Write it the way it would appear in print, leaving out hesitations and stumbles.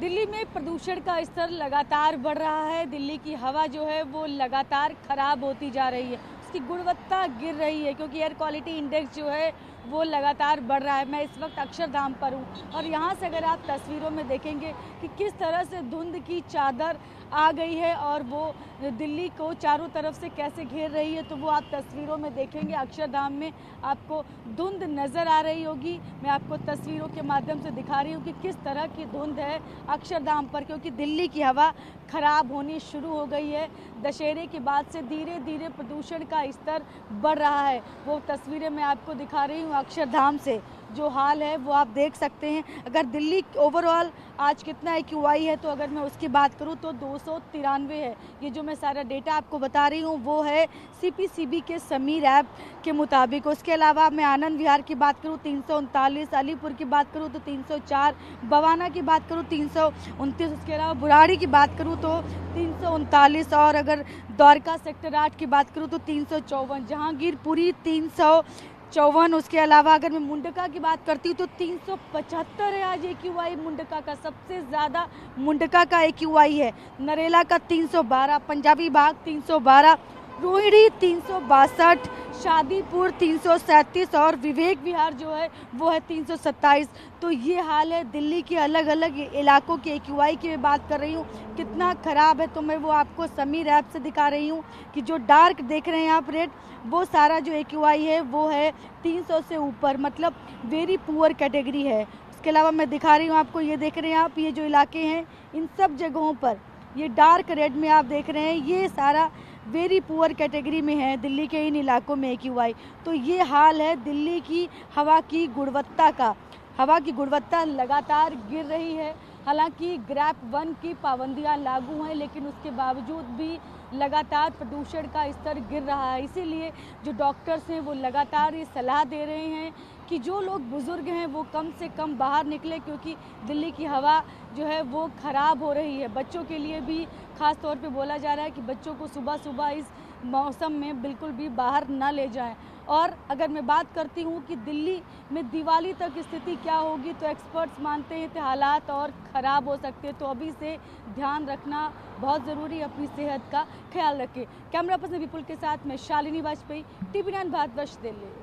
दिल्ली में प्रदूषण का स्तर लगातार बढ़ रहा है। दिल्ली की हवा जो है वो लगातार खराब होती जा रही है, उसकी गुणवत्ता गिर रही है क्योंकि एयर क्वालिटी इंडेक्स जो है वो लगातार बढ़ रहा है। मैं इस वक्त अक्षरधाम पर हूँ और यहाँ से अगर आप तस्वीरों में देखेंगे कि किस तरह से धुंध की चादर आ गई है और वो दिल्ली को चारों तरफ से कैसे घेर रही है, तो वो आप तस्वीरों में देखेंगे। अक्षरधाम में आपको धुंध नज़र आ रही होगी। मैं आपको तस्वीरों के माध्यम से दिखा रही हूँ कि किस तरह की धुंध है अक्षरधाम पर, क्योंकि दिल्ली की हवा खराब होनी शुरू हो गई है। दशहरे के बाद से धीरे धीरे प्रदूषण का स्तर बढ़ रहा है। वो तस्वीरें मैं आपको दिखा रही हूँ अक्षरधाम से। जो हाल है वो आप देख सकते हैं। अगर दिल्ली ओवरऑल आज कितना AQI है, तो अगर मैं उसकी बात करूं तो 293 है। ये जो मैं सारा डेटा आपको बता रही हूं वो है CPCB के समीर ऐप के मुताबिक। उसके अलावा मैं आनंद विहार की बात करूं 339, अलीपुर की बात करूं तो 304, बवाना की बात करूं 329, उसके अलावा बुराड़ी की बात करूं तो 339, और अगर द्वारका सेक्टर 8 की बात करूं तो 354, जहांगीरपुरी 354। उसके अलावा अगर मैं मुंडका की बात करती हूँ तो 375 है आज AQI मुंडका का, सबसे ज़्यादा मुंडका का AQI है। नरेला का 312, पंजाबी बाग 312, रोहिणी 362, शादीपुर 337 और विवेक विहार जो है वो है 327। तो ये हाल है दिल्ली के अलग अलग इलाकों के AQI की मैं बात कर रही हूँ कितना ख़राब है। तो मैं वो आपको समीर ऐप से दिखा रही हूँ कि जो डार्क देख रहे हैं आप रेड, वो सारा जो AQI है वो है 300 से ऊपर, मतलब वेरी पुअर कैटेगरी है। उसके अलावा मैं दिखा रही हूँ आपको, ये देख रहे हैं आप, ये जो इलाके हैं इन सब जगहों पर ये डार्क रेड में आप देख रहे हैं, ये सारा वेरी पुअर कैटेगरी में है दिल्ली के इन इलाकों में AQI। तो ये हाल है दिल्ली की हवा की गुणवत्ता का। हवा की गुणवत्ता लगातार गिर रही है। हालांकि ग्रैप 1 की पाबंदियां लागू हैं, लेकिन उसके बावजूद भी लगातार प्रदूषण का स्तर गिर रहा है। इसीलिए जो डॉक्टर्स हैं वो लगातार ये सलाह दे रहे हैं कि जो लोग बुज़ुर्ग हैं वो कम से कम बाहर निकले, क्योंकि दिल्ली की हवा जो है वो ख़राब हो रही है। बच्चों के लिए भी ख़ास तौर पे बोला जा रहा है कि बच्चों को सुबह सुबह इस मौसम में बिल्कुल भी बाहर ना ले जाएं। और अगर मैं बात करती हूँ कि दिल्ली में दिवाली तक स्थिति क्या होगी, तो एक्सपर्ट्स मानते हैं कि हालात और ख़राब हो सकते हैं। तो अभी से ध्यान रखना बहुत ज़रूरी है, अपनी सेहत का ख्याल रखें। कैमरा पर्सन विपुल के साथ मैं शालिनी वाजपेयी, TV9 भारतवर्ष दिल्ली।